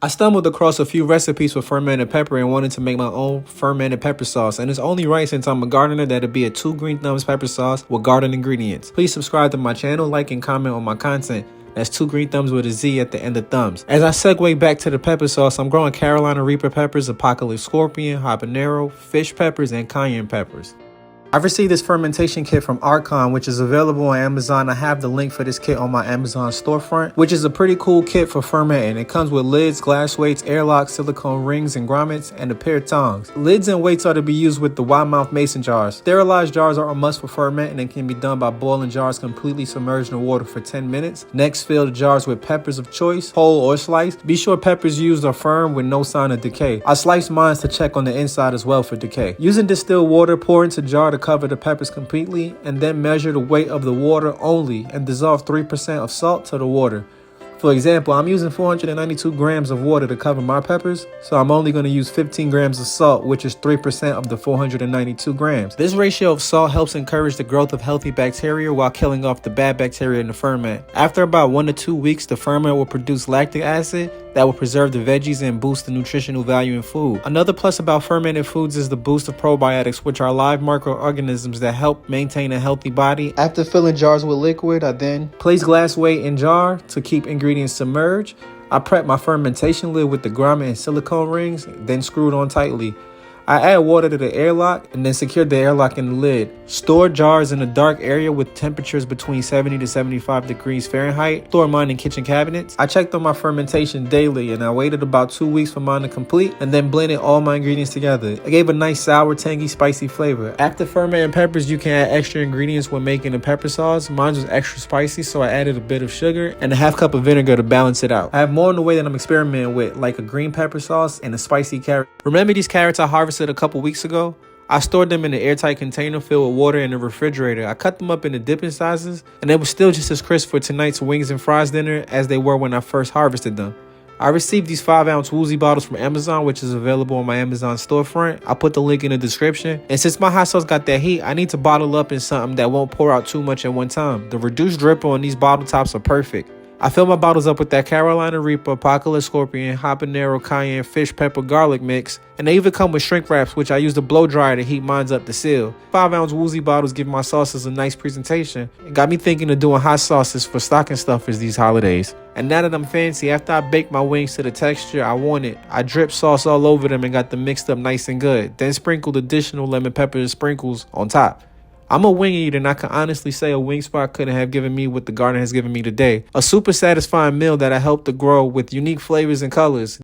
I stumbled across a few recipes for fermented pepper and wanted to make my own fermented pepper sauce, and it's only right since I'm a gardener that it'd be a 2 green thumbs pepper sauce with garden ingredients. Please subscribe to my channel, like and comment on my content. That's 2 green thumbs with a Z at the end of thumbs. As I segue back to the pepper sauce, I'm growing Carolina Reaper peppers, Apocalypse Scorpion, habanero, fish peppers, and cayenne peppers. I've received this fermentation kit from Archon, which is available on Amazon. I have the link for this kit on my Amazon storefront, which is a pretty cool kit for fermenting. It comes with lids, glass weights, airlocks, silicone rings and grommets, and a pair of tongs. Lids and weights are to be used with the wide mouth mason jars. Sterilized jars are a must for fermenting and can be done by boiling jars completely submerged in water for 10 minutes. Next, fill the jars with peppers of choice, whole or sliced. Be sure peppers used are firm with no sign of decay. I sliced mine to check on the inside as well for decay. Using distilled water, pour into jar to cover the peppers completely, and then measure the weight of the water only and dissolve 3% of salt to the water. For example, I'm using 492 grams of water to cover my peppers, so I'm only going to use 15 grams of salt, which is 3% of the 492 grams. This ratio of salt helps encourage the growth of healthy bacteria while killing off the bad bacteria in the ferment. After about 1 to 2 weeks, the ferment will produce lactic acid that will preserve the veggies and boost the nutritional value in food. Another plus about fermented foods is the boost of probiotics, which are live microorganisms that help maintain a healthy body. After filling jars with liquid, I then place glass weight in jar to keep ingredients submerged. I prep my fermentation lid with the grommet and silicone rings, then screwed on tightly. I add water to the airlock and then secure the airlock in the lid. Store jars in a dark area with temperatures between 70 to 75 degrees Fahrenheit. Store mine in kitchen cabinets. I checked on my fermentation daily and I waited about 2 weeks for mine to complete and then blended all my ingredients together. It gave a nice sour, tangy, spicy flavor. After fermenting peppers, you can add extra ingredients when making a pepper sauce. Mine was extra spicy, so I added a bit of sugar and a half cup of vinegar to balance it out. I have more in the way that I'm experimenting with, like a green pepper sauce and a spicy carrot. Remember these carrots I harvested a couple weeks ago? I stored them in an airtight container filled with water in the refrigerator. I cut them up into dipping sizes, and they were still just as crisp for tonight's wings and fries dinner as they were when I first harvested them. I received these 5-ounce woozy bottles from Amazon, which is available on my Amazon storefront. I'll put the link in the description. And since my hot sauce got that heat, I need to bottle up in something that won't pour out too much at one time. The reduced dripper on these bottle tops are perfect. I fill my bottles up with that Carolina Reaper, Apocalypse Scorpion, habanero, cayenne, fish pepper, garlic mix, and they even come with shrink wraps, which I use the blow dryer to heat mine up to seal. 5-ounce woozy bottles give my sauces a nice presentation. It got me thinking of doing hot sauces for stocking stuffers these holidays. And now that I'm fancy, after I bake my wings to the texture I wanted, I dripped sauce all over them and got them mixed up nice and good. Then sprinkled additional lemon pepper sprinkles on top. I'm a wing eater, and I can honestly say a wing spot couldn't have given me what the garden has given me today. A super satisfying meal that I helped to grow with unique flavors and colors.